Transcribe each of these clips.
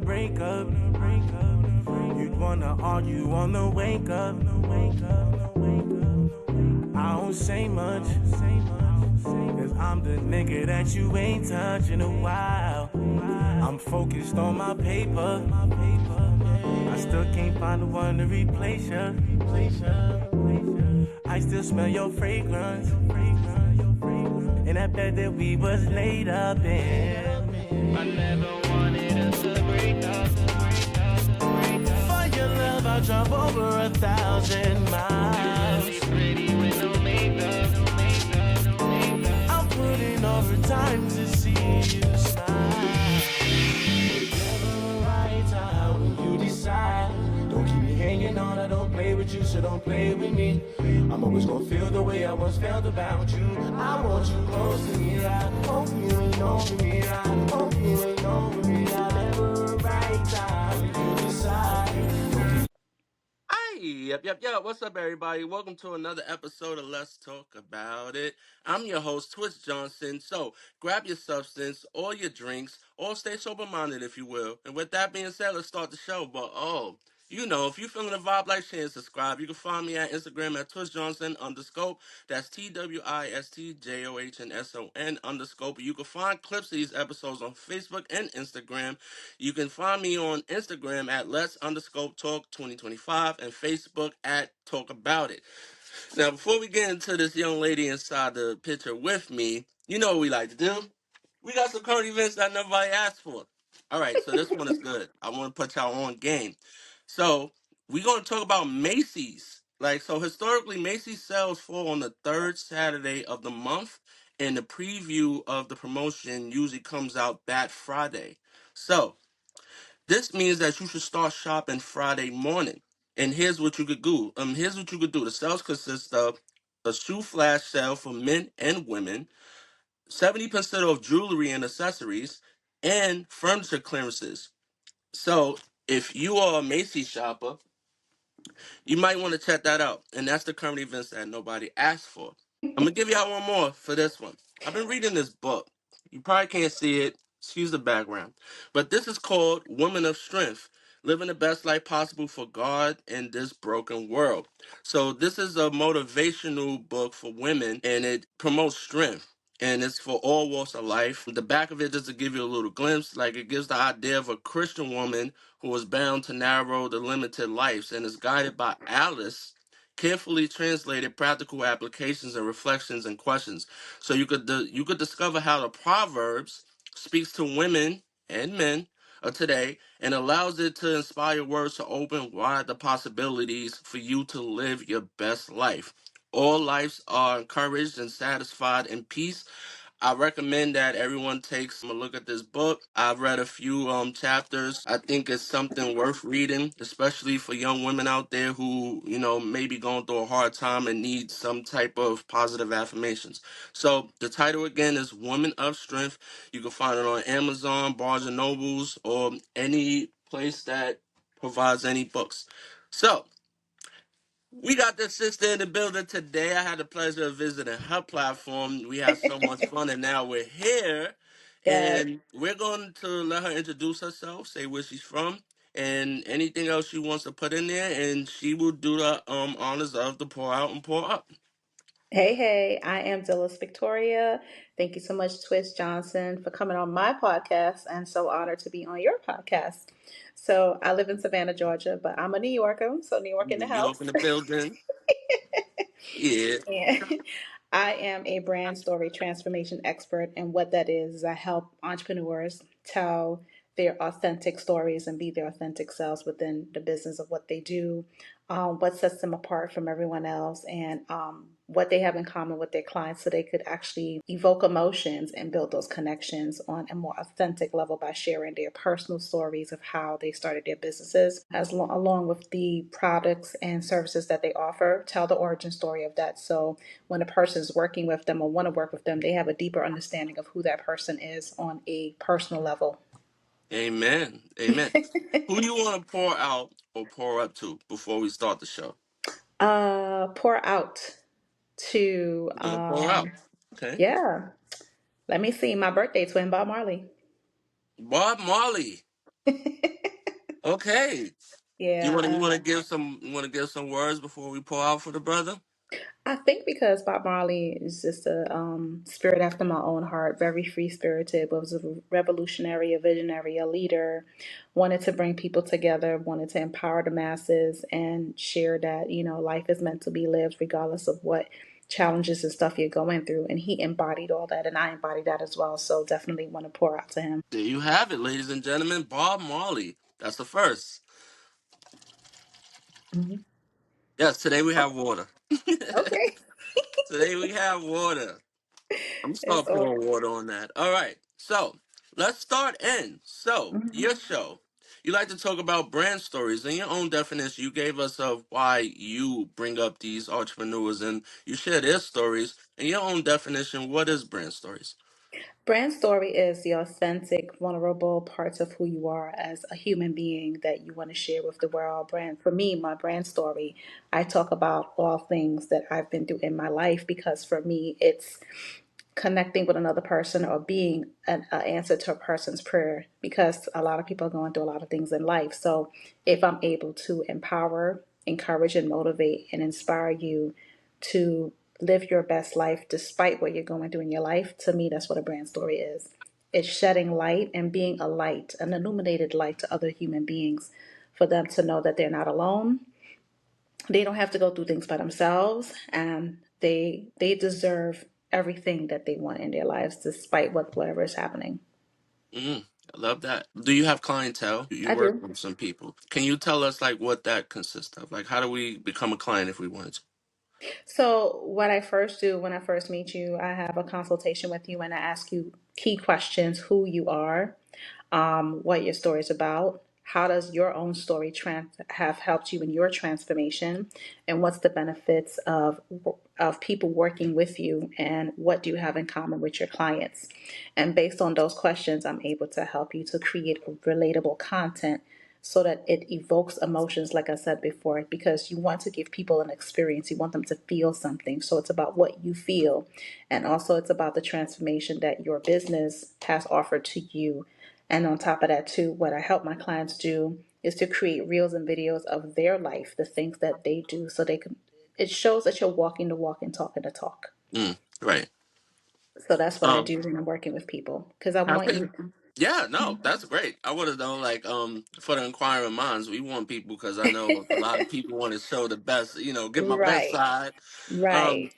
breakup. You'd wanna argue on the wake up. I don't say much, cause I'm the nigga that you ain't touched in a while. I'm focused on my paper. I still can't find the one to replace ya. I still smell your fragrance in that bed that we was laid up in. I never wanted us to break up. For your love, I'll jump over 1,000 miles. You're really pretty with no makeup. I'm putting overtime to see you smile. Never a right time when you decide. Don't keep me hanging on, I don't play with you, so don't play with me. I'm always gonna feel the way I once felt about you. I want you close to me, I hope you ain't over me. I hope you ain't over me. I never a right time when you decide. Yep. What's up, everybody? Welcome to another episode of Let's Talk About It. I'm your host, Twitch Johnson. So grab your substance, or your drinks, or stay sober-minded, if you will. And with that being said, let's start the show. But if you're feeling the vibe, like, share, and subscribe. You can find me at Instagram at TwitchJohnson_. That's TWISTJOHNSON_. You can find clips of these episodes on Facebook and Instagram. You can find me on Instagram at Let's_Talk 2025 and Facebook at Talk About It. Now, before we get into this young lady inside the picture with me, you know what we like to do. We got some current events that nobody asked for. All right, so this one is good. I want to put y'all on game. So we're going to talk about Macy's. Historically, Macy's sales fall on the third Saturday of the month, and the preview of the promotion usually comes out that Friday. So this means that you should start shopping Friday morning. And here's what you could do. The sales consist of a shoe flash sale for men and women, 70% off jewelry and accessories, and furniture clearances. So if you are a Macy's shopper, you might want to check that out. And that's the current events that nobody asked for. I'm gonna give y'all one more for this one. I've been reading this book. You probably can't see it. Excuse the background. But this is called Woman of Strength. Living the best life possible for God in this broken world. So this is a motivational book for women, and it promotes strength. And it's for all walks of life. The back of it, just to give you a little glimpse, it gives the idea of a Christian woman who was bound to narrow the limited lives and is guided by Alice, carefully translated practical applications and reflections and questions. So you could discover how the Proverbs speaks to women and men of today and allows it to inspire words to open wide the possibilities for you to live your best life. All lives are encouraged and satisfied in peace. I recommend that everyone takes a look at this book. I've read a few chapters. I think it's something worth reading, especially for young women out there who, may be going through a hard time and need some type of positive affirmations. So the title again is Woman of Strength. You can find it on Amazon, Barnes and Nobles, or any place that provides any books. So we got the sister in the building today. I had the pleasure of visiting her platform. We had so much fun, and now we're here. Yes. And we're going to let her introduce herself, say where she's from, and anything else she wants to put in there, and she will do the honors of the pour out and pour up. Hey, I am Dhylles Victoria. Thank you so much, Twitch Johnson, for coming on my podcast, and so honored to be on your podcast. So I live in Savannah, Georgia, but I'm a New Yorker, so New York in New the York in house. the building. Yeah. And I am a brand story transformation expert, and what that is I help entrepreneurs tell their authentic stories and be their authentic selves within the business of what they do, what sets them apart from everyone else, and what they have in common with their clients so they could actually evoke emotions and build those connections on a more authentic level by sharing their personal stories of how they started their businesses, along with the products and services that they offer, tell the origin story of that. So when a person is working with them or want to work with them, they have a deeper understanding of who that person is on a personal level. Amen. Amen. Who do you want to pour out or pour up to before we start the show? Pour out to You're going to pour out. Okay. yeah. Let me see. My birthday twin, Bob Marley. Bob Marley. Okay. You Yeah, want to give some words before we pour out for the brother? I think because Bob Marley is just a spirit after my own heart, very free spirited, was a revolutionary, a visionary, a leader, wanted to bring people together, wanted to empower the masses, and share that, life is meant to be lived regardless of what challenges and stuff you're going through. And he embodied all that, and I embodied that as well. So definitely want to pour out to him. There you have it, ladies and gentlemen. Bob Marley. That's the first. Mhm. Yes, today we have water. Okay. Today we have water. I'm gonna It's start all. pouring water on that. All right. So let's start in. So Mhm. your show. You like to talk about brand stories. In your own definition, you gave us of why you bring up these entrepreneurs and you share their stories. In your own definition, what is brand stories? Brand story is the authentic, vulnerable parts of who you are as a human being that you want to share with the world. Brand for me, my brand story, I talk about all things that I've been through in my life because for me, it's connecting with another person or being an answer to a person's prayer because a lot of people are going through a lot of things in life. So if I'm able to empower, encourage, and motivate and inspire you to live your best life despite what you're going through in your life, to me, that's what a brand story is. It's shedding light and being a light, an illuminated light to other human beings for them to know that they're not alone. They don't have to go through things by themselves, and they deserve everything that they want in their lives despite whatever is happening. Mm, I love that. Do you have clientele? You I work do. with some people. Can you tell us like what that consists of? Like how do we become a client if we wanted to? So what I first do when I first meet you, I have a consultation with you and I ask you key questions: who you are, what your story is about, how does your own story have helped you in your transformation, and what's the benefits of people working with you, and what do you have in common with your clients. And based on those questions, I'm able to help you to create relatable content so that it evokes emotions, like I said before, because you want to give people an experience. You want them to feel something. So it's about what you feel. And also, it's about the transformation that your business has offered to you. And on top of that, too, what I help my clients do is to create reels and videos of their life, the things that they do, so they can. It shows that you're walking the walk and talking the talk. Right. So that's what I Um do when I'm working with people because I I want think you. yeah, no, that's great. I would have known like for the inquiring minds, we want people because I know a lot of people want to show the best, get my best Right, side. Um right.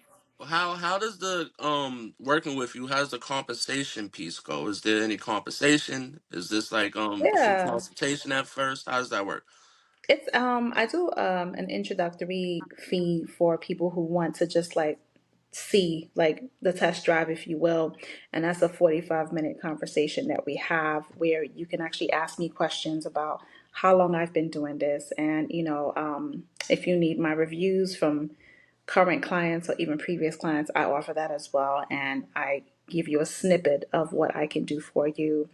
how does the working with you, how does the compensation piece go? Is there any compensation? Is this like a free Yeah. consultation at first? How does that work? It's I do an introductory fee for people who want to just like see like the test drive, if you will. And that's a 45-minute conversation that we have where you can actually ask me questions about how long I've been doing this, and if you need my reviews from current clients or even previous clients, I offer that as well, and I give you a snippet of what I can do for you,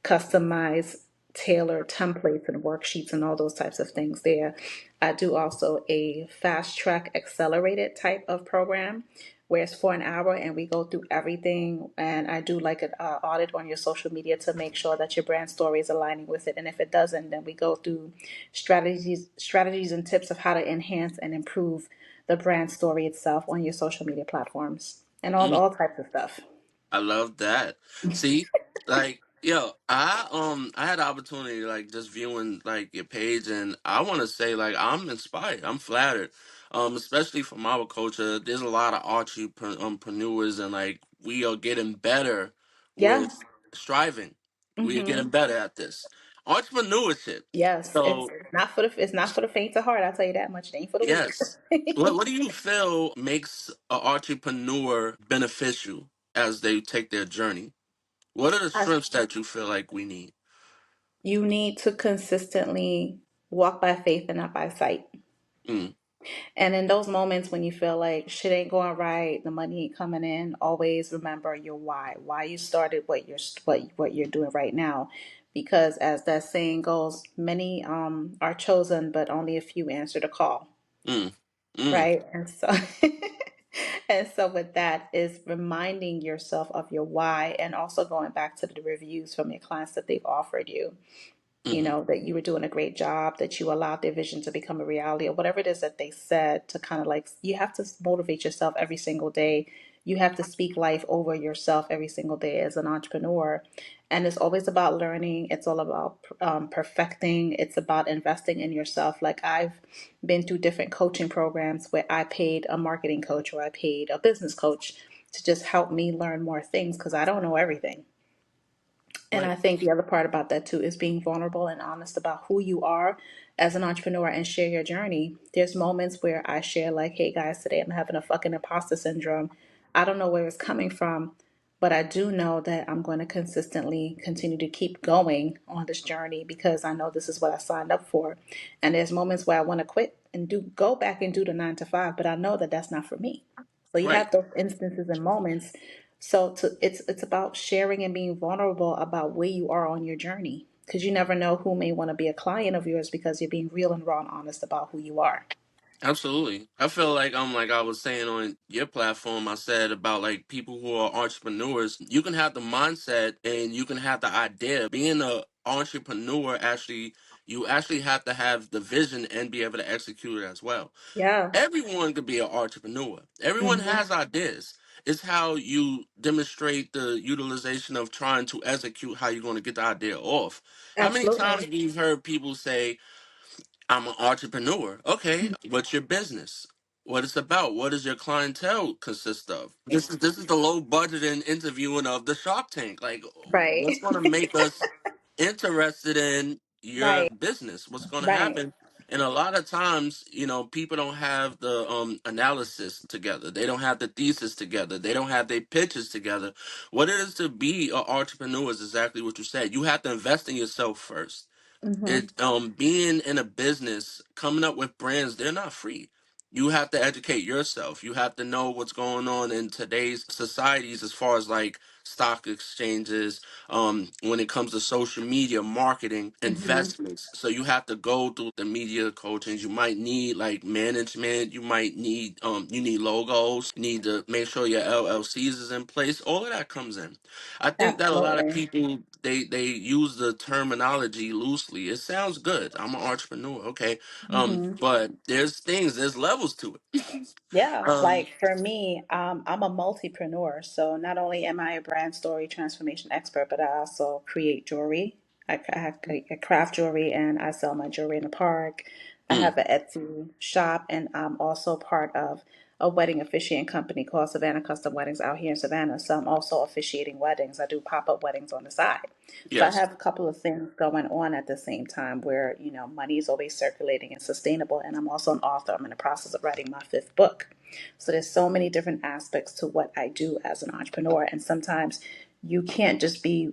customize, tailor templates and worksheets and all those types of things there. I do also a fast track accelerated type of program where it's for an hour and we go through everything, and I do like an audit on your social media to make sure that your brand story is aligning with it, and if it doesn't, then we go through strategies and tips of how to enhance and improve the brand story itself on your social media platforms and all types of stuff. I love that. See, like, yo, I had the opportunity like just viewing like your page, and I want to say like I'm inspired. I'm flattered. Especially from our culture, there's a lot of entrepreneurs, and like we are getting better Yeah. with striving. We are Hmm. getting better at this entrepreneurship. Yes, it's So not for the faint of heart. I'll tell you that much. It ain't for the weak. yes, what do you feel makes an entrepreneur beneficial as they take their journey? What are the I- strengths that you feel like we need? you need to consistently walk by faith and not by sight. Mm, And in those moments when you feel like shit ain't going right, the money ain't coming in, always remember your why you started what you're doing right now. Because as that saying goes, many are chosen, but only a few answer the call. mm, mm. Right? And so and so with that is reminding yourself of your why and also going back to the reviews from your clients that they've offered you. Hmm. that you were doing a great job, that you allowed their vision to become a reality, or whatever it is that they said, to kind of like, you have to motivate yourself every single day. You have to speak life over yourself every single day as an entrepreneur. And it's always about learning. It's all about perfecting. It's about investing in yourself. Like, I've been through different coaching programs where I paid a marketing coach or I paid a business coach to just help me learn more things because I don't know everything. And Right. I think the other part about that too is being vulnerable and honest about who you are as an entrepreneur and share your journey. There's moments where I share, like, hey guys, today I'm having a fucking imposter syndrome. I don't know where it's coming from, but I do know that I'm going to consistently continue to keep going on this journey because I know this is what I signed up for. And there's moments where I want to quit and go back and do the 9 to 5, but I know that that's not for me. So you Right. have those instances and moments. So it's about sharing and being vulnerable about where you are on your journey, because you never know who may want to be a client of yours because you're being real and raw and honest about who you are. Absolutely. I feel like I was saying on your platform, I said about like people who are entrepreneurs, you can have the mindset and you can have the idea. Being a entrepreneur actually, you actually have to have the vision and be able to execute it as well. Yeah. Everyone could be an entrepreneur. Everyone Hmm. has ideas. It's how you demonstrate the utilization of trying to execute how you're going to get the idea off. How many Absolutely. times we've heard people say, I'm an entrepreneur. Okay, what's your business? What it's about? What does your clientele consist of? This is the low budget in interviewing of the Shark Tank. Like, Right. what's going to make us interested in your Right. business? What's going to Right. happen? And a lot of times, people don't have the analysis together. They don't have the thesis together. They don't have their pitches together. What it is to be an entrepreneur is exactly what you said. You have to invest in yourself first. Hmm. It Being in a business, coming up with brands, they're not free. You have to educate yourself. You have to know what's going on in today's societies as far as like stock exchanges, when it comes to social media marketing Hmm. investments. So you have to go through the media coachings. You might need like management. You might need you need logos. You need to make sure your LLCs is in place. All of that comes in. I think that a lot of Absolutely. people they use the terminology loosely. It sounds good. I'm an entrepreneur, okay, Hmm. but there's levels to it. Yeah, Um, like for me, I'm a multipreneur. So not only am I a brand story transformation expert, but I also create jewelry. I craft jewelry and I sell my jewelry in the park. I mm, have an Etsy shop, and I'm also part of a wedding officiating company called Savannah Custom Weddings out here in Savannah. So I'm also officiating weddings. I do pop-up weddings on the side. So I yes, have a couple of things going on at the same time where, money is always circulating and sustainable. And I'm also an author. I'm in the process of writing my fifth book. So there's so many different aspects to what I do as an entrepreneur. And sometimes you can't just be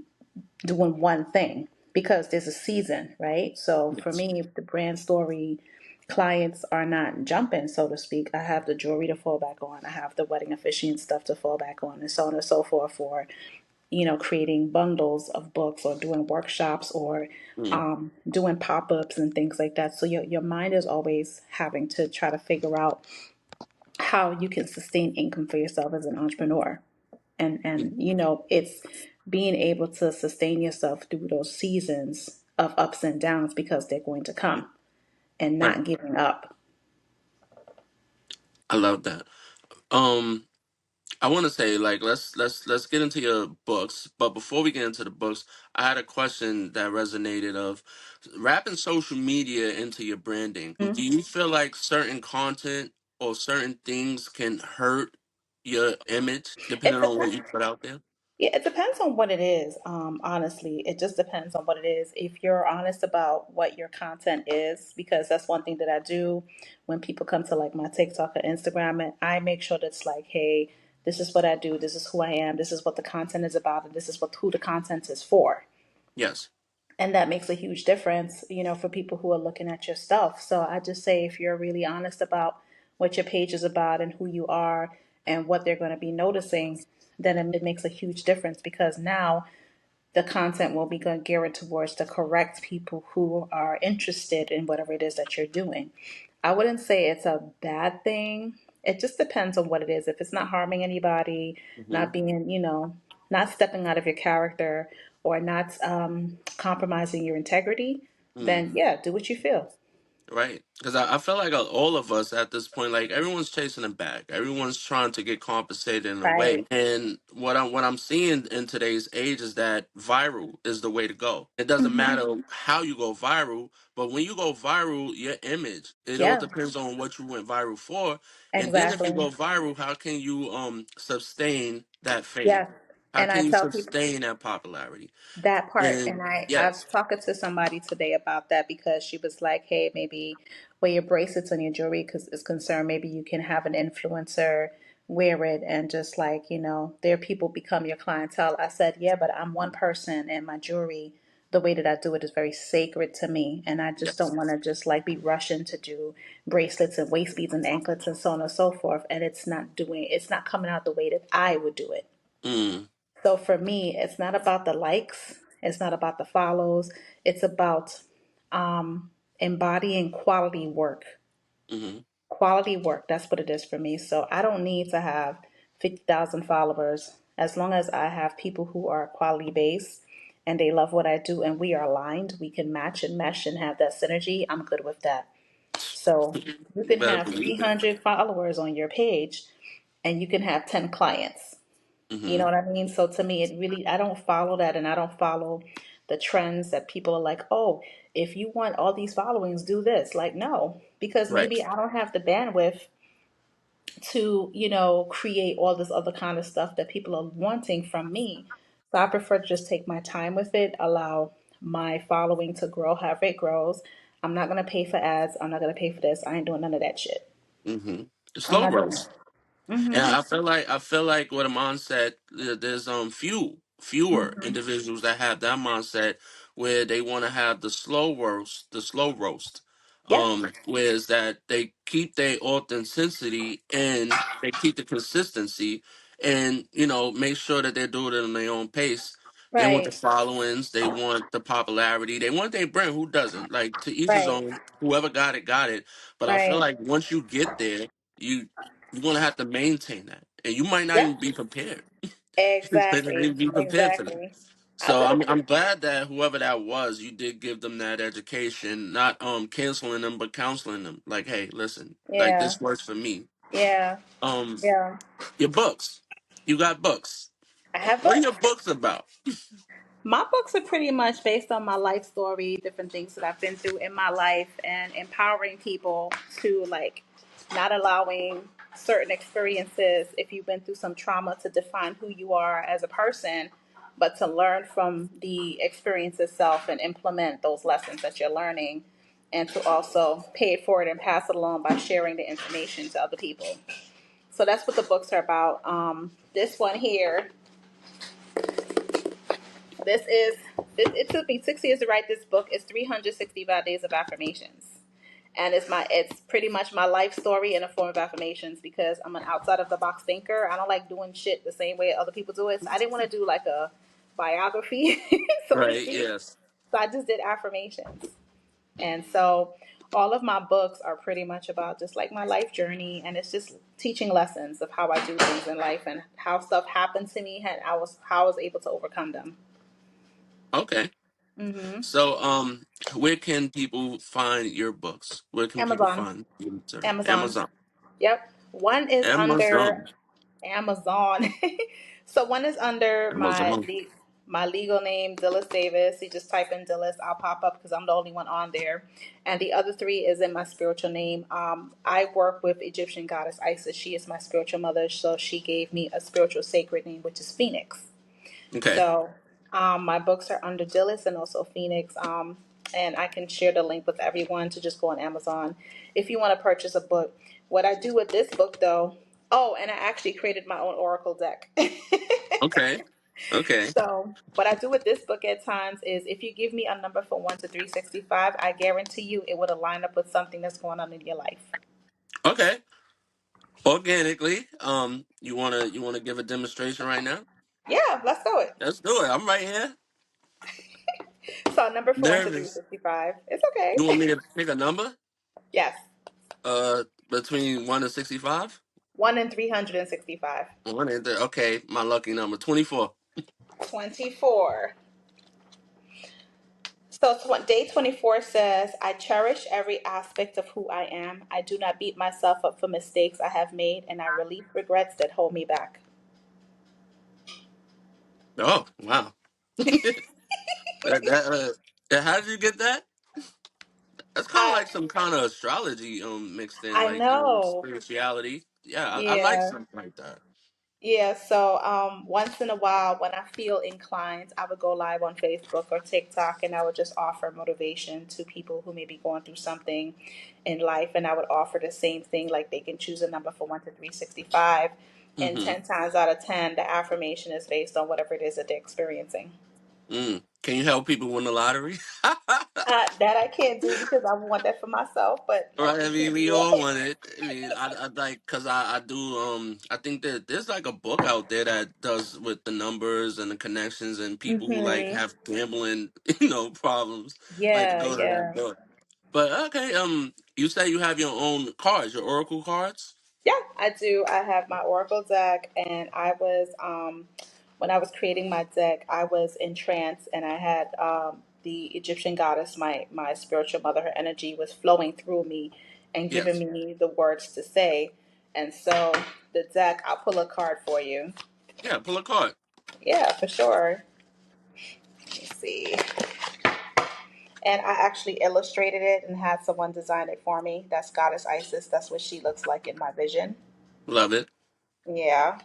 doing one thing because there's a season, right? So for yes, me, if the brand story clients are not jumping, so to speak, I have the jewelry to fall back on. I have the wedding officiant stuff to fall back on, and so on and so forth for, creating bundles of books or doing workshops or mm, doing pop-ups and things like that. So your mind is always having to try to figure out how you can sustain income for yourself as an entrepreneur. And mm, it's being able to sustain yourself through those seasons of ups and downs because they're going to come, and right. not giving up. I love that. Um, I want to say like let's get into your books, but before we get into the books, I had a question that resonated of wrapping social media into your branding. Do Mhm. you feel like certain content or certain things can hurt your image It depending on what depends. you put out there? Yeah, it depends on what it is. Honestly, it just depends on what it is. If you're honest about what your content is, because that's one thing that I do when people come to like my TikTok or Instagram, and I make sure that's like, hey, this is what I do, this is who I am, this is what the content is about, and this is who the content is for. Yes. And that makes a huge difference, for people who are looking at your stuff. So I just say, if you're really honest about what your page is about and who you are and what they're going to be noticing, then it makes a huge difference, because now the content will be geared towards the correct people who are interested in whatever it is that you're doing. I wouldn't say it's a bad thing. It just depends on what it is. If it's not harming anybody, Hmm. not being, not stepping out of your character, or not compromising your integrity, Mm. then yeah, do what you feel. Right, because I feel like all of us at this point, like everyone's chasing a bag, everyone's trying to get compensated in a way. Right. And what I'm seeing in today's age is that viral is the way to go. It doesn't Hmm. matter how you go viral, but when you go viral, your image, it all Yeah, depends on what you went viral for. And then if you exactly. go viral, how can you sustain that fame? Yeah. How And I can you tell people sustain that popularity? that part, And and I yes, was talking to somebody today about that because she was like, "Hey, maybe wear your bracelets on your jewelry because it's concerned. Maybe you can have an influencer wear it and just like their people become your clientele." I said, "Yeah, but I'm one person, and my jewelry, the way that I do it is very sacred to me, and I just yes. don't want to just like be rushing to do bracelets and waist beads and anklets and so on and so forth, and it's not coming out the way that I would do it." Mm, So for me, it's not about the likes, it's not about the follows, it's about embodying quality work. mm-hmm. Quality work, that's what it is for me. So I don't need to have 50,000 followers. As long as I have people who are quality based and they love what I do and we are aligned, we can match and mesh and have that synergy, I'm good with that. So you You can better have believe it. 300 followers on your page and you can have 10 clients. You know Mm-hmm. what I mean? So to me, it really, I don't follow that and I don't follow the trends that people are like, oh, if you want all these followings, do this. Like, no, because Right. maybe I don't have the bandwidth to, create all this other kind of stuff that people are wanting from me. So I prefer to just take my time with it, allow my following to grow however it grows. I'm not going to pay for ads. I'm not going to pay for this. I ain't doing none of that shit. Mm-hmm. I'm Slow not doing roast. it. And Mm-hmm. I feel like what Amon said, there's fewer Mm-hmm. individuals that have that mindset where they want to have the slow roast. Yeah. Whereas that they keep their authenticity and they keep the consistency and make sure that they're doing it on their own pace. They want the Right. followings, they want the popularity, they want their brand. Who doesn't? Like to each his Right. own. Whoever got it, got it. But I feel Right. like once you get there, you you're gonna have to maintain that, and you might not Yeah. even be prepared. You might not Exactly. even be prepared for that. Exactly. I So tell the I'm truth. glad that whoever that was, you did give them that education, not canceling them, but counseling them. Like, hey, listen, like Yeah. this works for me. Yeah. Um, Yeah. your books, you got books. I have What are your books. books about? My books are pretty much based on my life story, different things that I've been through in my life, and empowering people to like not allowing certain experiences, if you've been through some trauma, to define who you are as a person, but to learn from the experience itself and implement those lessons that you're learning, and to also pay it forward and pass it along by sharing the information to other people. So that's what the books are about. This one here, this is, it took me 6 years to write this book. It's 365 days of affirmations. And it's pretty much my life story in a form of affirmations because I'm an outside of the box thinker. I don't like doing shit the same way other people do it. So I didn't want to do like a biography, so to Right. speak. Yes. So I just did affirmations. And so all of my books are pretty much about just like my life journey, and it's just teaching lessons of how I do things in life and how stuff happened to me and how I was able to overcome them. Okay. Hmm. So where can people find your books? Where can people Amazon. find your material? Amazon. Amazon. Yep. One is under Amazon. Amazon. So one is under Amazon. my legal name, Dhylles Davis. You just type in Dhylles, I'll pop up because I'm the only one on there. And the other three is in my spiritual name. I work with Egyptian goddess Isis. She is my spiritual mother, so she gave me a spiritual sacred name, which is Phoenix. Okay. So my books are under Dhylles and also Phoenix. And I can share the link with everyone to just go on Amazon if you want to purchase a book. What I do with this book, though, oh, and I actually created my own Oracle deck. Okay. Okay. So, what I do with this book at times is if you give me a number from 1 to 365, I guarantee you it would align up with something that's going on in your life. Okay. Organically. You wanna give a demonstration right now? Yeah, let's go it. Let's do it. I'm right here. So, number from 1 to Nervous. 365. It's You want okay. me to pick a number? Yes, Between 1 and 65? 1 in 365. One and three. Okay, my lucky number 24. 24. So day 24 says, I cherish every aspect of who I am. I do not beat myself up for mistakes I have made, and I release regrets that hold me back. Oh, wow. How did you get that? That's kind of I like some kind of astrology mixed in, I like know. spirituality. Yeah, I like Yeah. something like that. Yeah, so once in a while, when I feel inclined, I would go live on Facebook or TikTok, and I would just offer motivation to people who may be going through something in life, and I would offer the same thing, like they can choose a number from 1 to 365, and Mm-hmm. 10 times out of 10, the affirmation is based on whatever it is that they're experiencing. Can you help people win the lottery? That I can't do because I want that for myself, but I Right, I mean, appreciate we the all offer. want it. I mean, I like, cause I do. I think that there's like a book out there that does with the numbers and the connections and people who like Hmm. have gambling, problems, like Yeah, go to that yeah. book. But okay, you say you have your own cards, your oracle cards. Yeah, I do. I have my Oracle deck, and I was when I was creating my deck, I was in trance, and I had the Egyptian goddess, my spiritual mother, her energy was flowing through me and giving Yes. me the words to say. And so the deck, I'll pull a card for you. Yeah, pull a card. Yeah, for sure. Let me see. And I actually illustrated it and had someone design it for me. That's Goddess Isis. That's what she looks like in my vision. Love it. Yeah.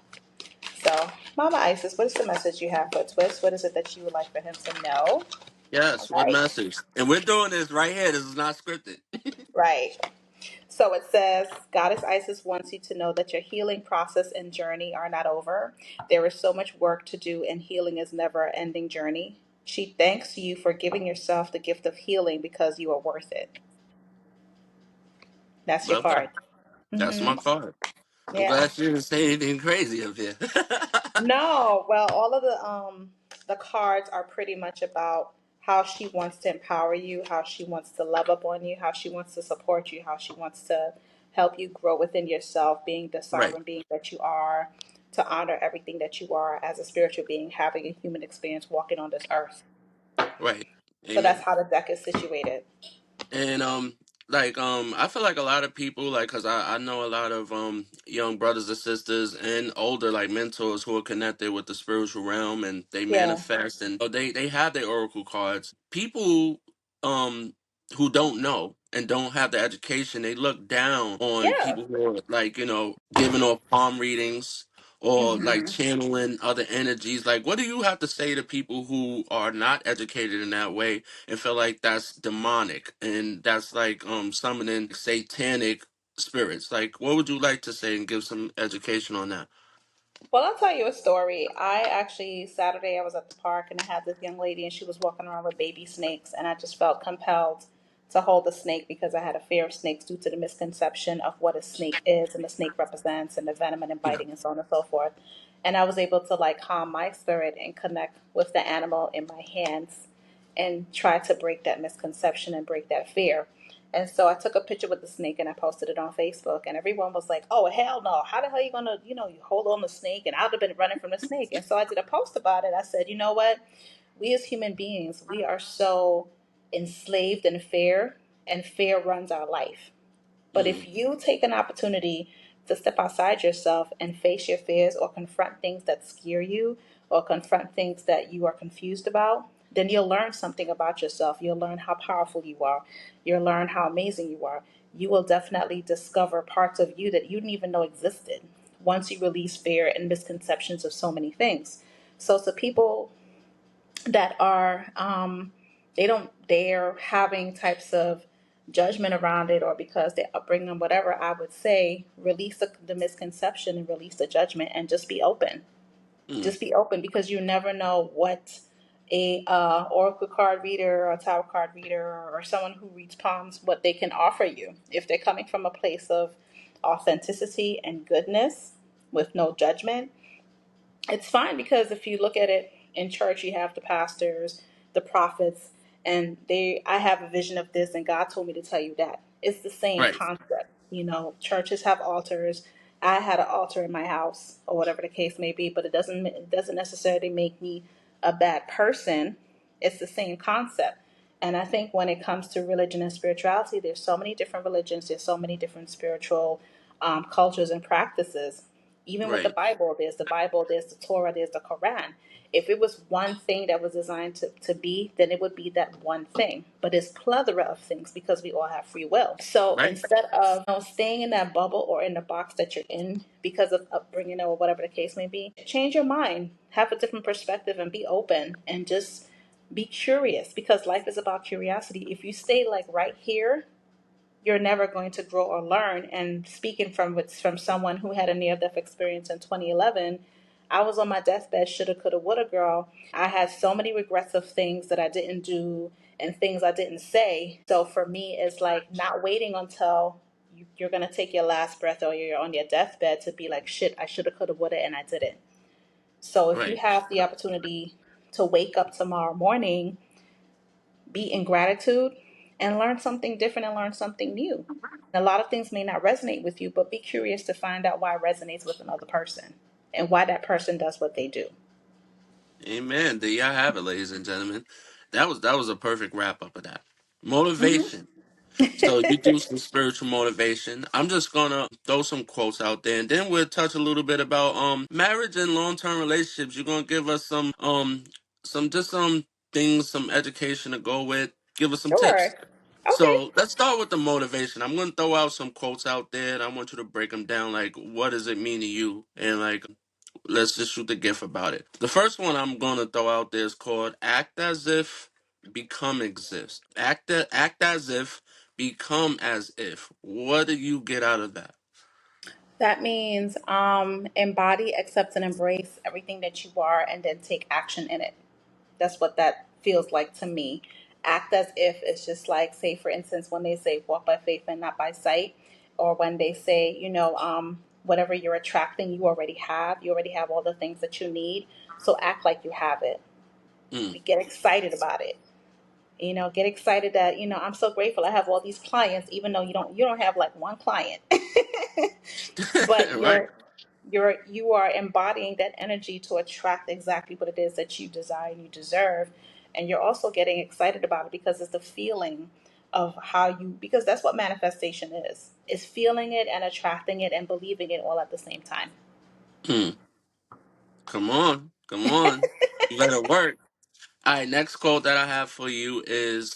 So, Mama Isis, what is the message you have for Twist? What is it that you would like for him to know? All Yes. What right. message? And we're doing this right here. This is not scripted. Right. So it says, Goddess Isis wants you to know that your healing process and journey are not over. There is so much work to do, and healing is never an ending journey. She thanks you for giving yourself the gift of healing because you are worth it. That's your Love that. card. That's my Mm-hmm. card. I'm Yeah. glad you didn't say anything crazy up here. No, well, all of the cards are pretty much about how she wants to empower you, how she wants to love up on you, how she wants to support you, how she wants to help you grow within yourself, being the Right. sovereign being that you are, to honor everything that you are as a spiritual being, having a human experience walking on this earth. Right. So that's Amen. how the deck is situated. And I feel like a lot of people like, cause I know a lot of young brothers and sisters and older like mentors who are connected with the spiritual realm and they Yeah. manifest and they have their oracle cards. People um who don't know and don't have the education, they look down on Yeah. people who are like giving off palm readings or like Hmm. channeling other energies. Like, what do you have to say to people who are not educated in that way and feel like that's demonic and that's like summoning satanic spirits? Like, what would you like to say and give some education on that? Well, I'll tell you a story. I actually, Saturday, I was at the park and I had this young lady and she was walking around with baby snakes. And I just felt compelled to hold the snake because I had a fear of snakes due to the misconception of what a snake is and the snake represents and the venom and Yeah. biting and so on and so forth. And I was able to like calm my spirit and connect with the animal in my hands and try to break that misconception and break that fear. And so I took a picture with the snake and I posted it on Facebook, and everyone was like, "Oh hell no! How the hell are you gonna, you hold on the snake?" And I'd have been running from the snake. And so I did a post about it. I said, "You know what? We as human beings, we are so enslaved in fear, and fear runs our life. But Mm, if you take an opportunity to step outside yourself and face your fears or confront things that scare you or confront things that you are confused about, then you'll learn something about yourself. You'll learn how powerful you are. You'll learn how amazing you are. You will definitely discover parts of you that you didn't even know existed once you release fear and misconceptions of so many things. So, to people that are they're having types of judgment around it or because they upbringing whatever, I would say release the misconception and release the judgment and just be open. mm, Just be open because you never know what a oracle card reader or a tarot card reader or someone who reads palms, what they can offer you if they're coming from a place of authenticity and goodness with no judgment. It's fine because if you look at it in church, you have the pastors, the prophets, and I have a vision of this, and God told me to tell you that. It's the same right. concept. Churches have altars. I had an altar in my house, or whatever the case may be, but it doesn't necessarily make me a bad person. It's the same concept. And I think when it comes to religion and spirituality, there's so many different religions, there's so many different spiritual cultures and practices. Even with the Right. Bible, there's the Torah, there's the Quran. If it was one thing that was designed to be, then it would be that one thing. But it's plethora of things because we all have free will. So Right. instead of staying in that bubble or in the box that you're in because of upbringing or whatever the case may be, change your mind, have a different perspective, and be open and just be curious because life is about curiosity. If you stay like right here, you're never going to grow or learn. And speaking from someone who had a near death experience in 2011, I was on my deathbed, shoulda, coulda, woulda, girl. I had so many regrets of things that I didn't do and things I didn't say. So for me, it's like not waiting until you're going to take your last breath or you're on your deathbed to be like, shit, I shoulda, coulda, woulda, and I didn't. So if you Right. have the opportunity to wake up tomorrow morning, be in gratitude, and learn something different and learn something new. A lot of things may not resonate with you, but be curious to find out why it resonates with another person and why that person does what they do. Amen. There y'all have it, ladies and gentlemen. That was a perfect wrap up of that. Hmm. Motivation. So you do some spiritual motivation. I'm just gonna throw some quotes out there, and then we'll touch a little bit about marriage and long term relationships. You're gonna give us some things, some education to go with. Give us some tips. Sure. Okay. So let's start with the motivation. I'm gonna throw out some quotes out there, and I want you to break them down. Like, what does it mean to you? And like, let's just shoot the gift about it. The first one I'm gonna throw out there is called "Act as if, become exist." Act as if, become as if. What do you get out of that? That means embody, accept, and embrace everything that you are, and then take action in it. That's what that feels like to me. Act as if it's just like, say, for instance, when they say walk by faith and not by sight, or when they say, whatever you're attracting, you already have. You already have all the things that you need. So act like you have it. Mm. Get excited about it. Get excited that, I'm so grateful I have all these clients, even though you don't have like one client. But Right. you are embodying that energy to attract exactly what it is that you desire and you deserve, and you're also getting excited about it because it's the feeling of how you, because that's what manifestation is feeling it and attracting it and believing it all at the same time. Mm. Come on, come on. Let it work. All right. Next quote that I have for you is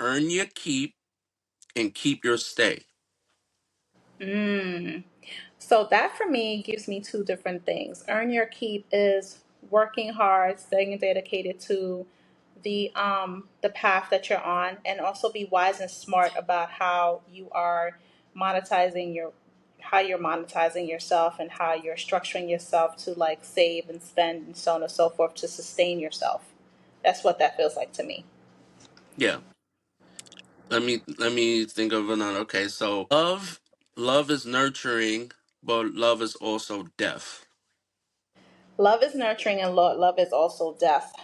earn your keep and keep your stay. Mm. So that for me gives me two different things. Earn your keep is working hard, staying dedicated to the path that you're on, and also be wise and smart about monetizing your how you're monetizing yourself and how you're structuring yourself to like save and spend and so on and so forth to sustain yourself. That's what that feels like to me. Yeah. Let me think of another. Okay, so love is nurturing, but love is also death. Love is nurturing and love is also death.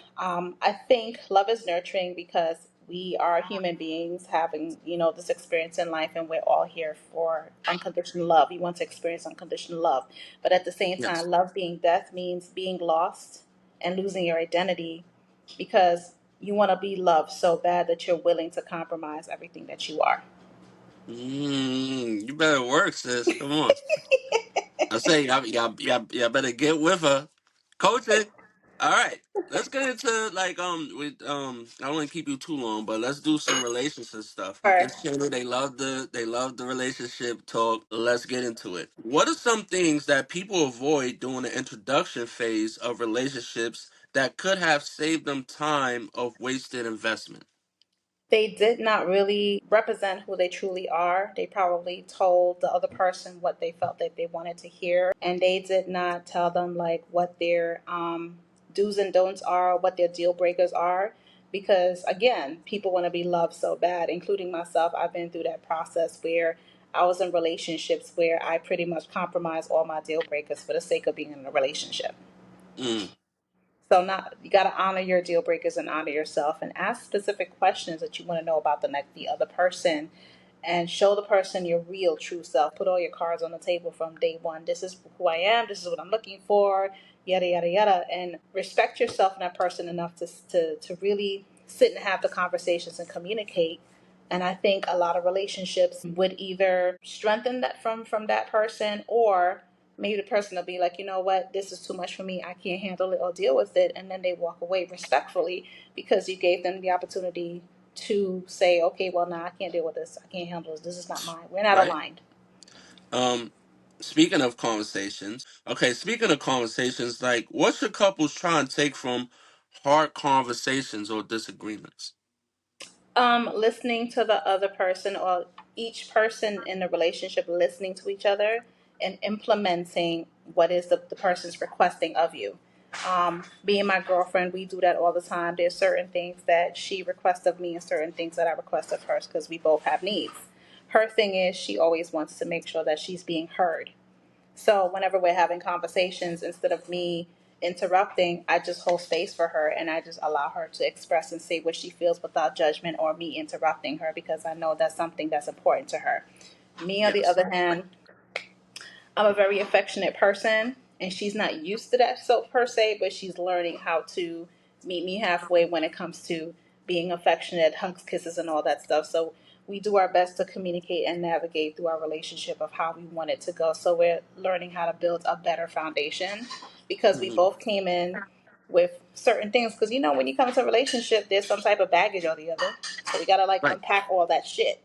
I think love is nurturing because we are human beings having, this experience in life, and we're all here for unconditional love. We want to experience unconditional love. But at the same Yes. time, love being death means being lost and losing your identity because you want to be loved so bad that you're willing to compromise everything that you are. You better work, sis. Come on. I say y'all better get with her. Coaching. All right. Let's get into like I don't want to keep you too long, but let's do some relationship stuff. Or This channel they love the relationship talk. Let's get into it. What are some things that people avoid during the introduction phase of relationships that could have saved them time of wasted investment? they did not really represent who they truly are. They probably told the other person what they felt that they wanted to hear, and they did not tell them like what their do's and don'ts are, what their deal breakers are. Because again, people want to be loved so bad, including myself. I've been through that process where I was in relationships where I pretty much compromised all my deal breakers for the sake of being in a relationship. Mm, So not you got to honor your deal breakers and honor yourself and ask specific questions that you want to know about the other person, and show the person your real true self. Put all your cards on the table from day one. This is who I am. This is what I'm looking for. Yada yada yada, and respect yourself and that person enough to really sit and have the conversations and communicate. And I think a lot of relationships would either strengthen that from that person, or maybe the person will be like, you know what, this is too much for me, I can't handle it or deal with it, and then they walk away respectfully because you gave them the opportunity to say, okay, well, now I can't deal with this, I can't handle this, this is not mine, we're not Right. aligned. Um, Speaking of conversations, okay, speaking of conversations, like what should couples try and take from hard conversations or disagreements? Listening to the other person, or each person in the relationship listening to each other and implementing what is the person's requesting of you. Being my girlfriend, we do that all the time. There's certain things that she requests of me and certain things that I request of her because we both have needs. Her thing is she always wants to make sure that she's being heard. So whenever we're having conversations, instead of me interrupting, I just hold space for her and I just allow her to express and say what she feels without judgment or me interrupting her, because I know that's something that's important to her. Me, on the Yes. other hand, I'm a very affectionate person, and she's not used to that so per se, but she's learning how to meet me halfway when it comes to being affectionate, hugs, kisses, and all that stuff. So we do our best to communicate and navigate through our relationship of how we want it to go. So we're learning how to build a better foundation because we Hmm. both came in with certain things. Because you know, when you come into a relationship, there's some type of baggage or the other. So we gotta like Right. unpack all that shit.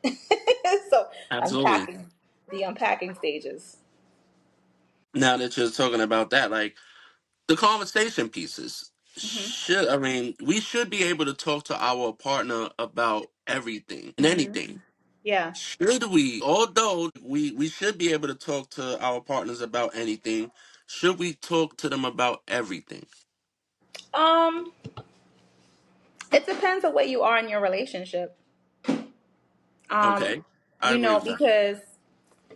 So Absolutely. unpacking the unpacking stages. Now that you're talking about that, like the conversation pieces, Hmm. we should be able to talk to our partner about everything and Hmm. anything. Yeah. Should we, although we should be able to talk to our partners about anything, should we talk to them about everything? Um, it depends on where you are in your relationship. Um, Okay. I agree with that. because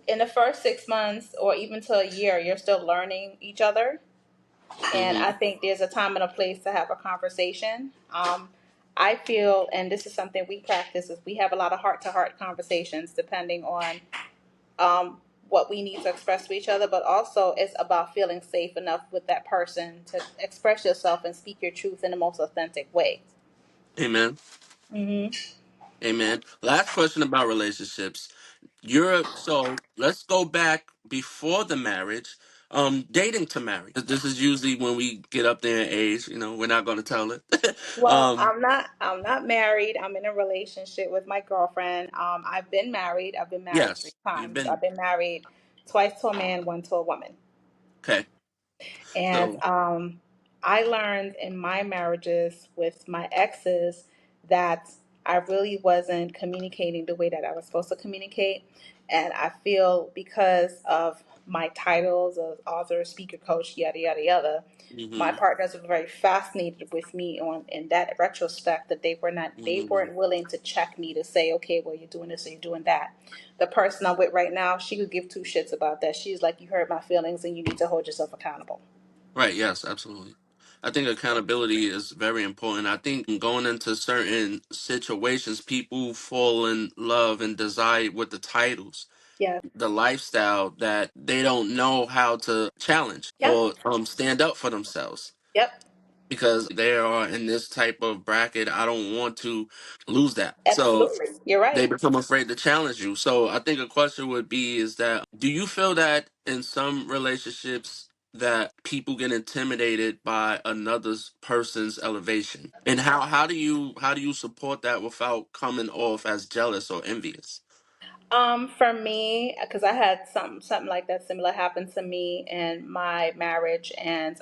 in the first 6 months or even to a year, you're still learning each other. And Hmm. I think there's a time and a place to have a conversation. I feel, and this is something we practice, is we have a lot of heart to heart conversations depending on what we need to express to each other, but also it's about feeling safe enough with that person to express yourself and speak your truth in the most authentic way. Amen. Hmm. Amen. Last question about relationships. So let's go back before the marriage. Dating to marry. This is usually when we get up there in age. We're not going to tell it. Well, um, I'm not married. I'm in a relationship with my girlfriend. I've been married. I've been married three yes, you've times. been I've been married twice to a man, one to a woman. okay. And So, I learned in my marriages with my exes that I really wasn't communicating the way that I was supposed to communicate. And I feel because of my titles of author, speaker, coach, yada, yada, yada, my hmm partners were very fascinated with me on in that retrospect, that they hmm weren't willing to check me to say, okay, well, you're doing this or you're doing that. The person I'm with right now, she could give two shits about that. She's like, you hurt my feelings and you need to hold yourself accountable. right, yes, absolutely. I think accountability is very important. I think going into certain situations, people fall in love and desire with the titles, Yeah. the lifestyle that they don't know how to challenge Yep. or stand up for themselves Yep. because they are in this type of bracket. I don't want to lose that. So Absolutely. You're they right. become afraid to challenge you. So I think a question would be is that do you feel that in some relationships that people get intimidated by another person's elevation? And how do you support that without coming off as jealous or envious? For me, because I had something like that similar happen to me in my marriage, and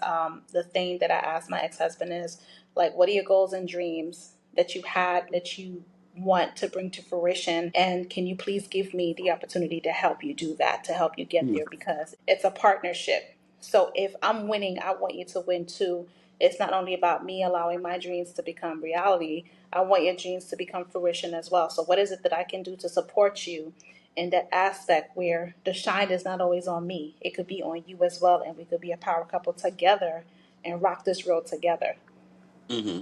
the thing that I asked my ex husband is like, what are your goals and dreams that you had that you want to bring to fruition, and can you please give me the opportunity to help you do that, to help you get Mm. there, because it's a partnership. So if I'm winning, I want you to win too. It's not only about me allowing my dreams to become reality. I want your dreams to become fruition as well. So what is it that I can do to support you in that aspect where the shine is not always on me? It could be on you as well, and we could be a power couple together and rock this road together. Hmm.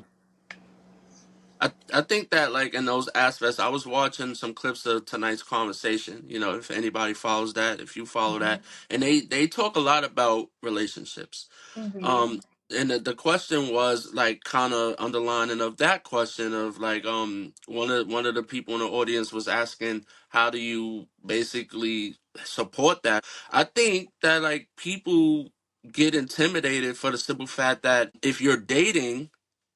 I think that like in those aspects, I was watching some clips of tonight's conversation. If anybody follows that, if you follow Hmm. that, and they talk a lot about relationships. Hmm. and the question was like kind of underlining of that question of like one of the people in the audience was asking how do you basically support that. I think that like people get intimidated for the simple fact that if you're dating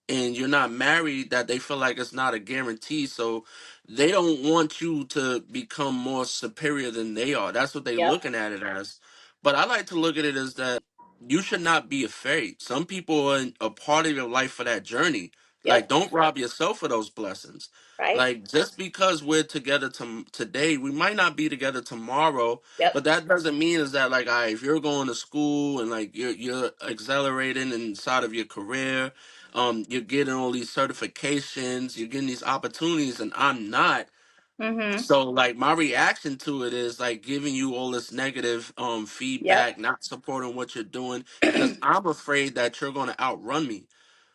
and you're not married, that they feel like it's not a guarantee, so they don't want you to become more superior than they are. That's what they Yep. looking at it as. But I like to look at it as that you should not be afraid. Some people are a part of your life for that journey. Like, Yep. don't rob yourself of those blessings. Right. Like, just because we're together today, we might not be together tomorrow. But Yep. that doesn't mean is that like, all right, if you're going to school and like you're accelerating inside of your career, you're getting all these certifications, you're getting these opportunities, and I'm not. Mhm. So like my reaction to it is like giving you all this negative Yep. feedback, not supporting what you're doing because I'm afraid that you're gonna outrun me.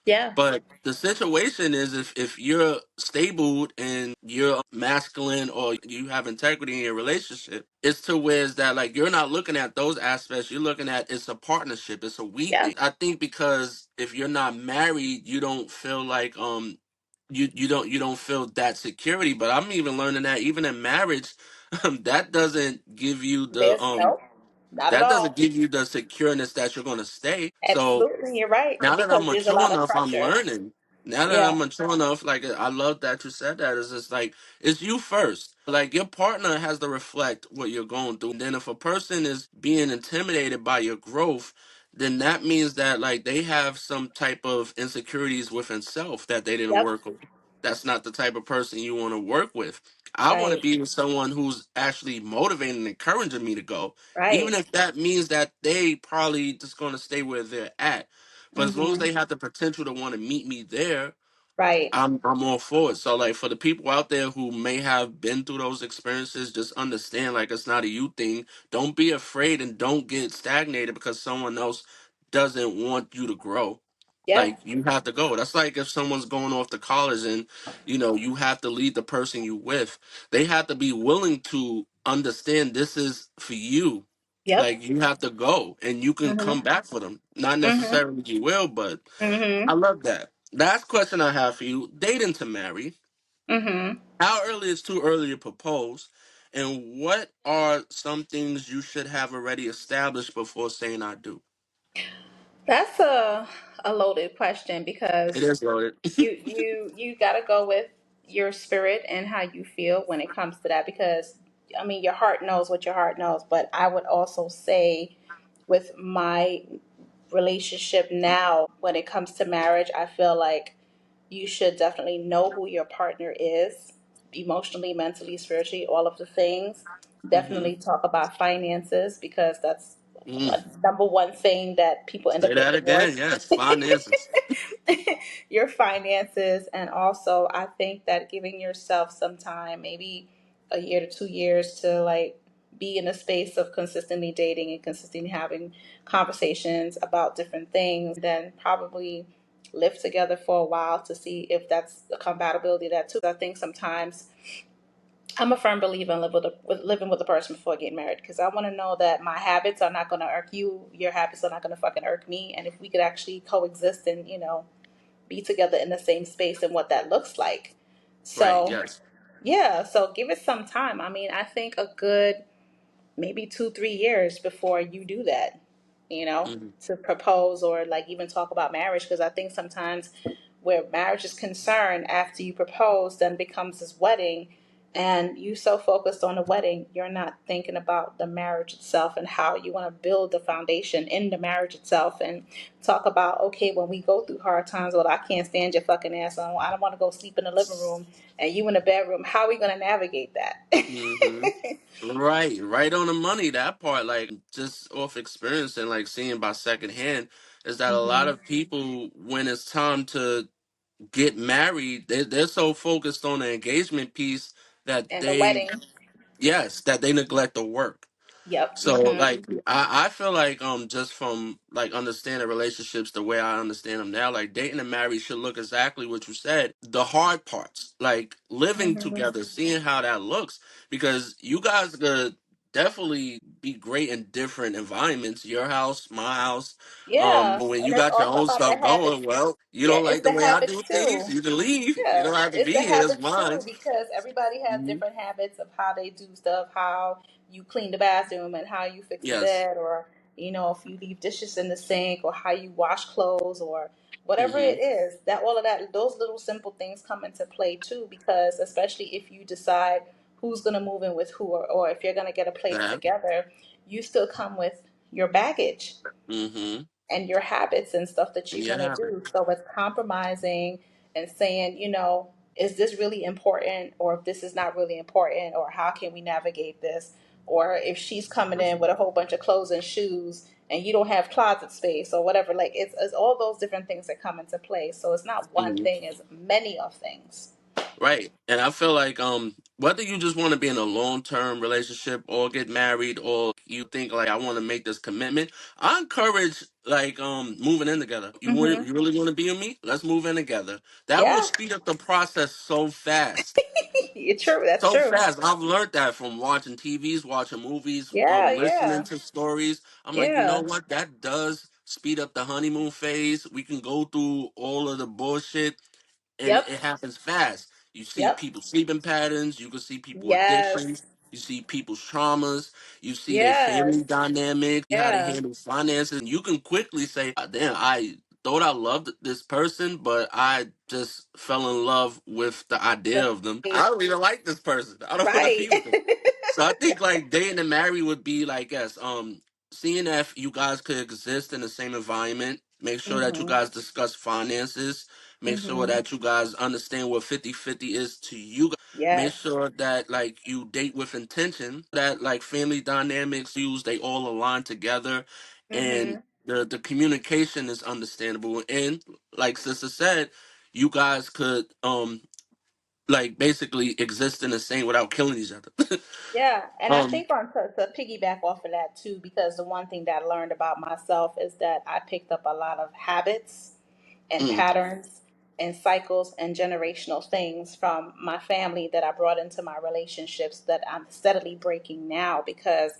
Yeah. But the situation is if you're stable and you're masculine or you have integrity in your relationship, it's to where is that like you're not looking at those aspects, you're looking at it's a partnership, it's a we Yeah. thing. I think because if you're not married, you don't feel like you don't feel that security. But I'm even learning that even in marriage, that doesn't give you the There's no, not at that doesn't all. give you the secureness that you're gonna stay. So Absolutely, you're right. now that I'm Because there's a mature lot of enough, I'm pressure. learning. Now that Yeah. I'm mature enough, like I love that you said that. It's just like it's you first. Like your partner has to reflect what you're going through. And then if a person is being intimidated by your growth, then that means that like they have some type of insecurities within self that they didn't Yep. work on. That's not the type of person you want to work with. I want to Right. be with someone who's actually motivating and encouraging me to go, even Right. if that means that they probably just going to stay where they're at, but as long as Mhm. they have the potential to want to meet me there, Right. I'm all for it. So like for the people out there who may have been through those experiences, just understand like it's not a you thing. Don't be afraid and don't get stagnated because someone else doesn't want you to grow. Yeah. Like you have to go. That's like if someone's going off to college and you have to lead the person you with. They have to be willing to understand this is for you. Yep. Like you have to go and you can come Mhm. back for them. Not Mhm. necessarily you will, but I Mhm. love that. Last question I have for you: dating to marry. Mhm. How early is too early to propose? And what are some things you should have already established before saying I do? That's a loaded question It because is loaded. you got to go with your spirit and how you feel when it comes to that because I mean your heart knows what your heart knows, but I would also say with my relationship now when it comes to marriage, I feel like you should definitely know who your partner is emotionally, mentally, spiritually, all of the things. Hmm. Definitely talk about finances because that's Mm. number one thing that people end Say up getting that again. divorced. Yes, finances. Your finances, and also I think that giving yourself some time, maybe a year to 2 years, to like be in a space of consistently dating and consistently having conversations about different things, and then probably live together for a while to see if that's the compatibility of that too. I think sometimes I'm a firm believer in living with a person before getting married because I want to know that my habits are not going to irk you, your habits are not going to fucking irk me, and if we could actually coexist and be together in the same space and what that looks like. Right. So Yes. yeah, so give it some time. I mean, I think a good maybe 2 3 years before you do that, Hmm. to propose or like even talk about marriage. Because I think sometimes where marriage is concerned, after you propose, then becomes this wedding. And you so focused on the wedding, you're not thinking about the marriage itself and how you want to build the foundation in the marriage itself. And talk about, okay, when we go through hard times, well, I can't stand your fucking ass. I don't want to go sleep in the living room and you in the bedroom. How are we going to navigate that? Hmm. Right. Right on the money. That part, like just off experience and like seeing by secondhand, is that a lot Hmm. of people, when it's time to get married, they're so focused on the engagement piece that And the they, wedding. yes, that they neglect the work. Yep. So Hmm. like I feel like just from like understanding relationships the way I understand them now, like dating and marriage should look exactly what you said. The hard parts, like living Hmm. together, seeing how that looks, because you guys could. definitely be great in different environments. Your house, my house. Yeah, But when and you it's got your also own about the stuff habits. going, well, you Yeah, don't it's like the the way I habits do things, too. you can leave. You Yeah, don't have to it's be the here. It's habits mine. too because everybody has Mhm. different habits of how they do stuff, how you clean the bathroom and how you fix the Yes. bed, or if you leave dishes in the sink, or how you wash clothes, or whatever Hmm. it is. That all of that, those little simple things come into play too, because especially if you decide who's going to move in with who, or if you're going to get a place That. together, you still come with your baggage Hmm. and your habits and stuff that And you're you going to have it. do. So it's compromising and saying, is this really important, or if this is not really important, or how can we navigate this? Or if she's coming in with a whole bunch of clothes and shoes and you don't have closet space or whatever, like it's all those different things that come into play. So it's not one Mhm. thing, it's many of things. Right. And I feel like whether you just want to be in a long term relationship or get married, or you think like I want to make this commitment, I encourage like moving in together. Hmm. You really want to be with me? Let's move in together. That will Yeah. speed up the process so fast. It's true. That's So true. fast. I've learned that from watching TVs, watching movies, Yeah, listening yeah, to stories. I'm like, you know yeah. what? That does speed up the honeymoon phase. We can go through all of the bullshit and Yep, it happens fast. You see yep. people sleeping patterns, you can see people addictions, Yes, you see people's traumas, you see their yes, family dynamic, how they yeah. handle finances, and you can quickly say, damn, I thought I loved this person, but I just fell in love with the idea of them. I Right. don't even like this person. I don't want to Right. be with them. So I think like dating and marry would be like, yes, seeing if you guys could exist in the same environment, make sure that you Mhm. guys discuss finances. Make sure Mhm. that you guys understand what 50-50 is to you guys. Make Yes. sure that like you date with intention, that like family dynamics use they all align together, and Mhm. the communication is understandable. And like sister said, you guys could like basically exist in the same without killing each other. Yeah, and I um think on to piggyback off of that too, because the one thing that I learned about myself is that I picked up a lot of habits and mm, patterns and cycles and generational things from my family that I brought into my relationships that I'm steadily breaking now because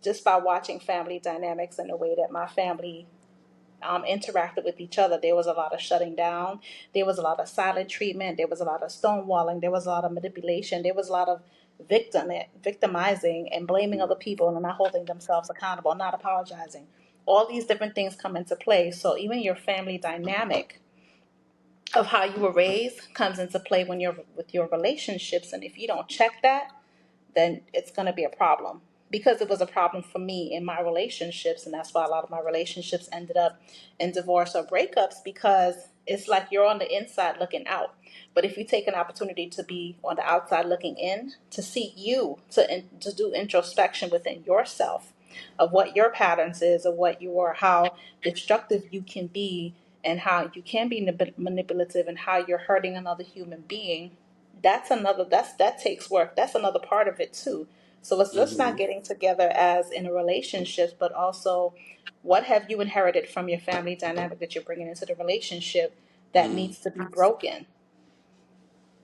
just by watching family dynamics and the way that my family interacted with each other, there was a lot of shutting down. There was a lot of silent treatment. There was a lot of stonewalling. There was a lot of manipulation. There was a lot of victimizing and blaming other people and not holding themselves accountable, not apologizing. All these different things come into play. So even your family dynamic of how you were raised comes into play when you're with your relationships. And if you don't check that, then it's going to be a problem because it was a problem for me in my relationships. And that's why a lot of my relationships ended up in divorce or breakups because it's like you're on the inside looking out. But if you take an opportunity to be on the outside looking in, to see you, to do introspection within yourself of what your patterns is, of what you are, how destructive you can be, and how you can be manipulative, and how you're hurting another human being, that takes work. That's another part of it too. So it's just not mhm, getting together as in a relationship, but also what have you inherited from your family dynamic that you're bringing into the relationship that mm. needs to be broken.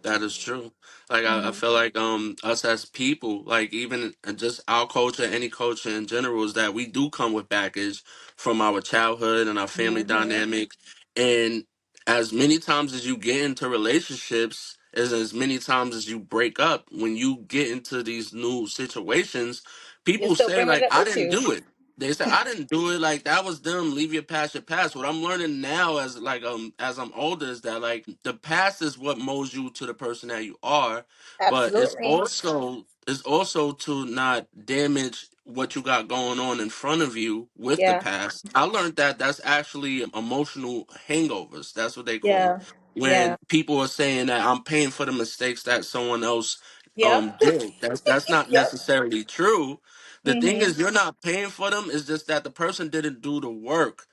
That is true. Like I Hmm. feel like us as people, like even just our culture, any culture in general, is that we do come with baggage from our childhood and our family Hmm. dynamic. And as many times as you get into relationships, as many times as you break up, when you get into these new situations, You're people still say bringing it like, up I with didn't you. do it. They say I didn't do it. Like that was them. Leave your past. What I'm learning now, as I'm older, is that like the past is what molds you to the person that you are, but Absolutely. it's also to not damage what you got going on in front of you with the Yeah. past. I learned that that's actually emotional hangovers. That's what they call them. Yeah. When Yeah. people are saying that I'm paying for the mistakes that someone else Yep. did, that's not Yep. necessarily true. The thing Hmm. is, you're not paying for them. It's just that the person didn't do the work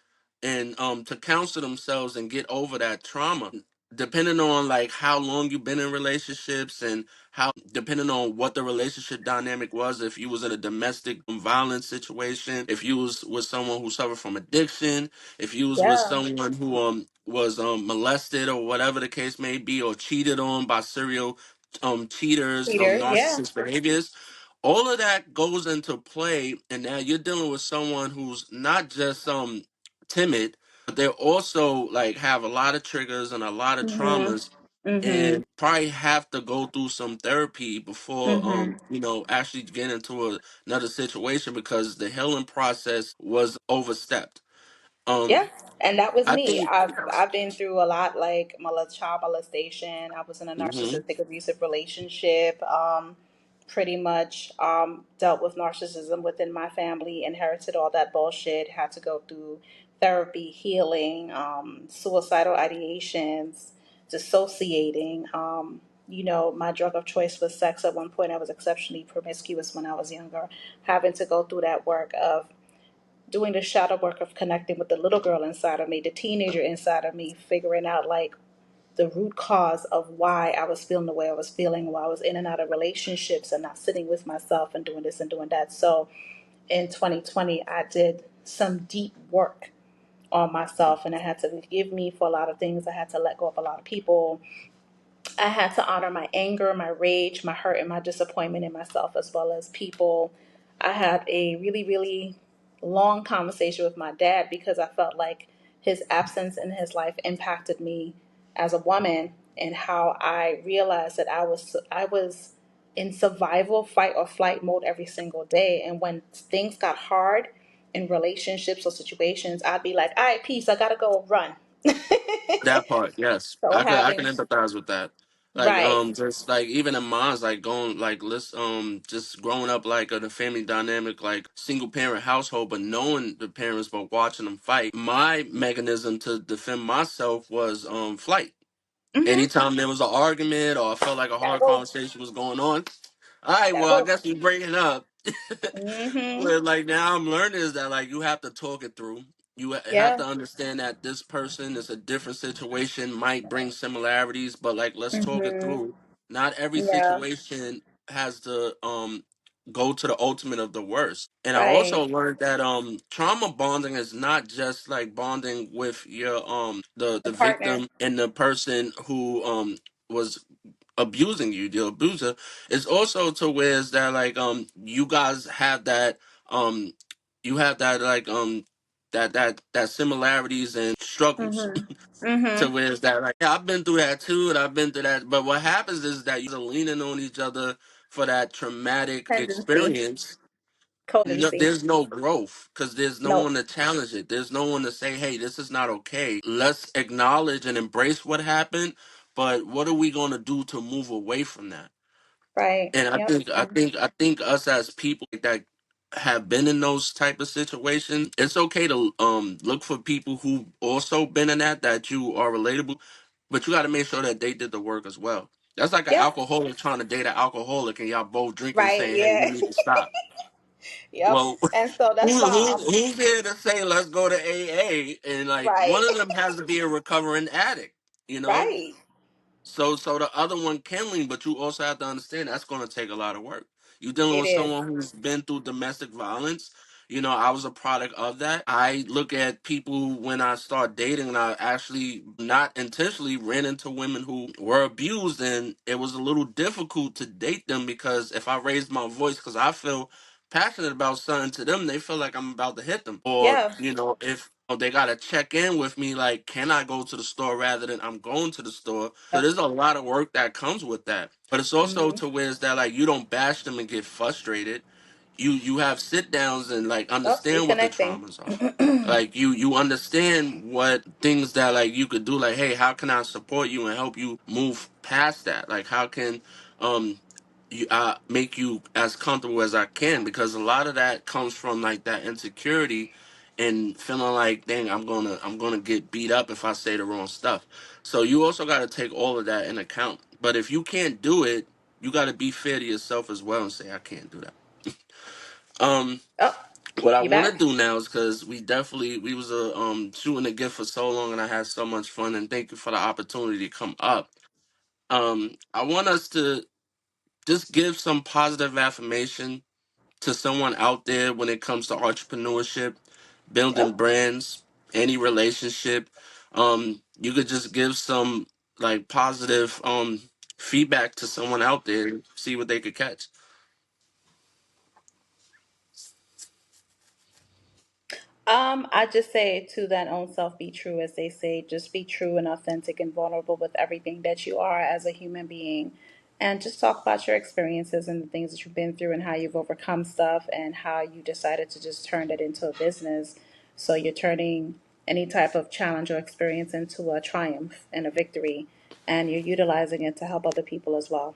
and to counsel themselves and get over that trauma. Depending on like how long you've been in relationships and how depending on what the relationship dynamic was, if you was in a domestic violence situation, if you was with someone who suffered from addiction, if you was with Yeah. someone who was molested or whatever the case may be, or cheated on by serial cheaters, Peter. Yeah. narcissist behaviors, all of that goes into play, and now you're dealing with someone who's not just timid, but they also like have a lot of triggers and a lot of Mhm. traumas, Mhm. and probably have to go through some therapy before Mhm. actually get into another situation because the healing process was overstepped. Yeah, and that was I me. think. I've been through a lot, like child molestation. I was in a Hmm. narcissistic abusive relationship. Pretty much dealt with narcissism within my family, inherited all that bullshit. Had to go through therapy, healing, suicidal ideations, dissociating. My drug of choice was sex. At one point, I was exceptionally promiscuous when I was younger, having to go through that work of doing the shadow work of connecting with the little girl inside of me, the teenager inside of me, figuring out like the root cause of why I was feeling the way I was feeling while I was in and out of relationships and not sitting with myself and doing this and doing that. So in 2020, I did some deep work on myself and I had to forgive me for a lot of things. I had to let go of a lot of people. I had to honor my anger, my rage, my hurt, and my disappointment in myself as well as people. I had a really, really long conversation with my dad because I felt like his absence in his life impacted me as a woman and how I realized that I was in survival, fight or flight mode every single day. And when things got hard in relationships or situations, I'd be like, all right, peace, I gotta go run. That part, yes, So I can having empathize with that. Like, right. just like even in mine's like going like let's just growing up like in a family dynamic like single parent household, but knowing the parents but watching them fight. My mechanism to defend myself was flight. Hmm. Anytime there was an argument or I felt like a Gotta hard go. conversation was going on, all right, Gotta well I go. guess we breaking up. Hmm. But like now I'm learning is that like you have to talk it through. You have Yeah. to understand that this person is a different situation, might bring similarities, but like let's talk it Hmm. through. Not every Yeah. situation has to go to the ultimate of the worst. And I also Right. learned that trauma bonding is not just like bonding with your the The partner. victim and the person who was abusing you, the abuser, is also to where is that like you guys have that um you have that like that similarities and struggles Hmm. Hmm. to where is that like yeah, I've been through that too and I've been through that, but what happens is that you are leaning on each other for that traumatic Tendency. experience. No, Potency. there's no growth because there's no No. one to challenge it. There's no one to say, "Hey, this is not okay." Let's acknowledge and embrace what happened, but what are we going to do to move away from that? Right. And I Yep. think I think I think us as people that have been in those type of situations, it's okay to look for people who also been in that you are relatable, but you got to make sure that they did the work as well. That's like an Yep. alcoholic trying to date an alcoholic, and y'all both drinking, Right. saying, "Hey, we Yeah. need to stop." Yep. Well, And so that's why who's there to say let's go to AA? And like right. one of them has to be a recovering addict, you know. Right. So the other one can lean, but you also have to understand that's going to take a lot of work. You're dealing It with is. someone who's been through domestic violence. You know, I was a product of that. I look at people when I start dating, and I actually not intentionally ran into women who were abused, and it was a little difficult to date them because if I raised my voice, because I feel passionate about something to them, they feel like I'm about to hit them. Or, Yeah. if they got to check in with me, like, can I go to the store rather than I'm going to the store? So there's a lot of work that comes with that. But it's also Hmm. to where it's that, like, you don't bash them and get frustrated. You have sit downs and, like, Oh, understand what the reconnecting. traumas are. Like, you understand what things that, like, you could do. Like, hey, how can I support you and help you move past that? Like, how can um make you as comfortable as I can, because a lot of that comes from like that insecurity and feeling like, dang, I'm gonna get beat up if I say the wrong stuff. So you also got to take all of that in account. But if you can't do it, you got to be fair to yourself as well and say, I can't do that. Um, Oh, what I you want to back? do now is because we was shooting a gift for so long and I had so much fun, and thank you for the opportunity to come up. I want us to just give some positive affirmation to someone out there when it comes to entrepreneurship, building Oh, brands, any relationship. You could just give some like positive feedback to someone out there, see what they could catch. I just say to that own self, be true, as they say. Just be true and authentic and vulnerable with everything that you are as a human being. And just talk about your experiences and the things that you've been through and how you've overcome stuff and how you decided to just turn it into a business. So you're turning any type of challenge or experience into a triumph and a victory. And you're utilizing it to help other people as well.